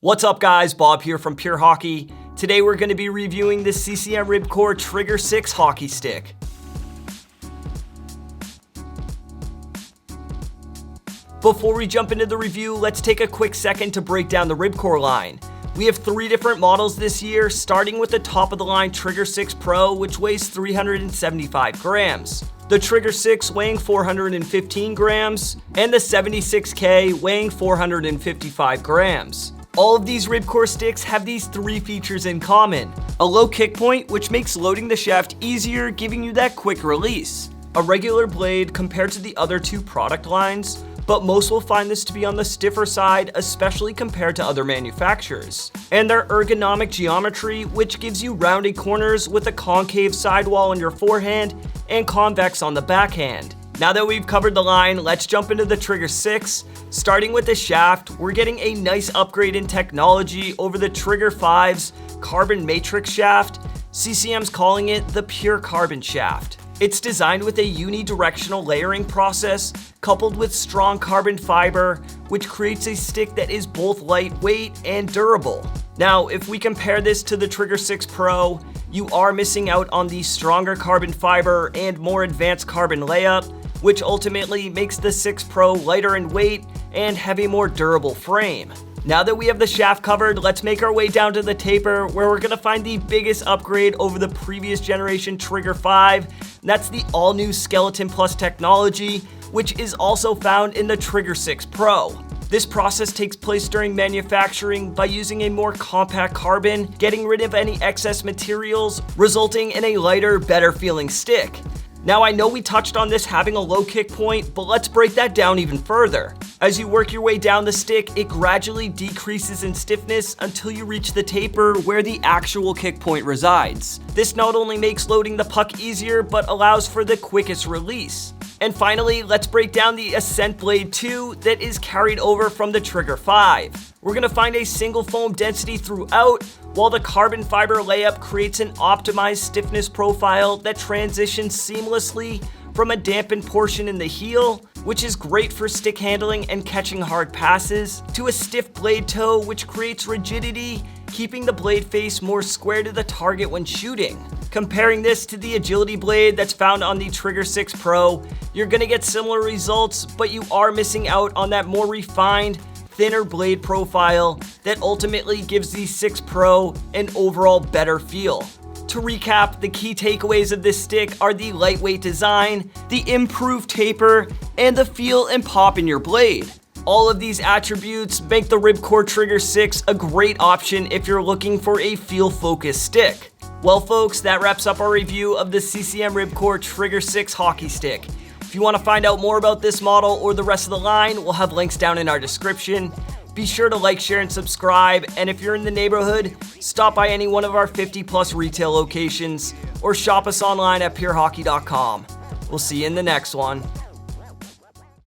What's up guys, Bob here from Pure Hockey. Today we're going to be reviewing the CCM Ribcor Trigger 6 hockey stick. Before we jump into the review, let's take a quick second to break down the Ribcor line. We have 3 different models this year, starting with the top of the line Trigger 6 Pro, which weighs 375 grams. The Trigger 6 weighing 415 grams, and the 76K weighing 455 grams. All of these Ribcor sticks have these 3 features in common. A low kick point, which makes loading the shaft easier, giving you that quick release. A regular blade compared to the other 2 product lines, but most will find this to be on the stiffer side, especially compared to other manufacturers. And their ergonomic geometry, which gives you rounded corners with a concave sidewall on your forehand and convex on the backhand. Now that we've covered the line, let's jump into the Trigger 6. Starting with the shaft, we're getting a nice upgrade in technology over the Trigger 5's carbon matrix shaft. CCM's calling it the Pure Carbon Shaft. It's designed with a unidirectional layering process coupled with strong carbon fiber, which creates a stick that is both lightweight and durable. Now, if we compare this to the Trigger 6 Pro, you are missing out on the stronger carbon fiber and more advanced carbon layup, which ultimately makes the 6 Pro lighter in weight and have a more durable frame. Now that we have the shaft covered, let's make our way down to the taper, where we're gonna find the biggest upgrade over the previous generation Trigger 5. And that's the all-new Skeleton Plus technology, which is also found in the Trigger 6 Pro. This process takes place during manufacturing by using a more compact carbon, getting rid of any excess materials, resulting in a lighter, better feeling stick. Now I know we touched on this having a low kick point, but let's break that down even further. As you work your way down the stick, it gradually decreases in stiffness until you reach the taper where the actual kick point resides. This not only makes loading the puck easier, but allows for the quickest release. And finally, let's break down the Ascent Blade 2 that is carried over from the Trigger 5. We're gonna find a single foam density throughout, while the carbon fiber layup creates an optimized stiffness profile that transitions seamlessly from a dampened portion in the heel, which is great for stick handling and catching hard passes, to a stiff blade toe, which creates rigidity, keeping the blade face more square to the target when shooting. Comparing this to the agility blade that's found on the Trigger 6 Pro, you're gonna get similar results, but you are missing out on that more refined, thinner blade profile that ultimately gives the 6 Pro an overall better feel. To recap, the key takeaways of this stick are the lightweight design, the improved taper, and the feel and pop in your blade. All of these attributes make the Ribcor Trigger 6 a great option if you're looking for a feel-focused stick. Well folks, that wraps up our review of the CCM Ribcor Trigger 6 hockey stick. If you want to find out more about this model or the rest of the line, we'll have links down in our description. Be sure to like, share, and subscribe, and if you're in the neighborhood, stop by any one of our 50+ retail locations or shop us online at purehockey.com. We'll see you in the next one.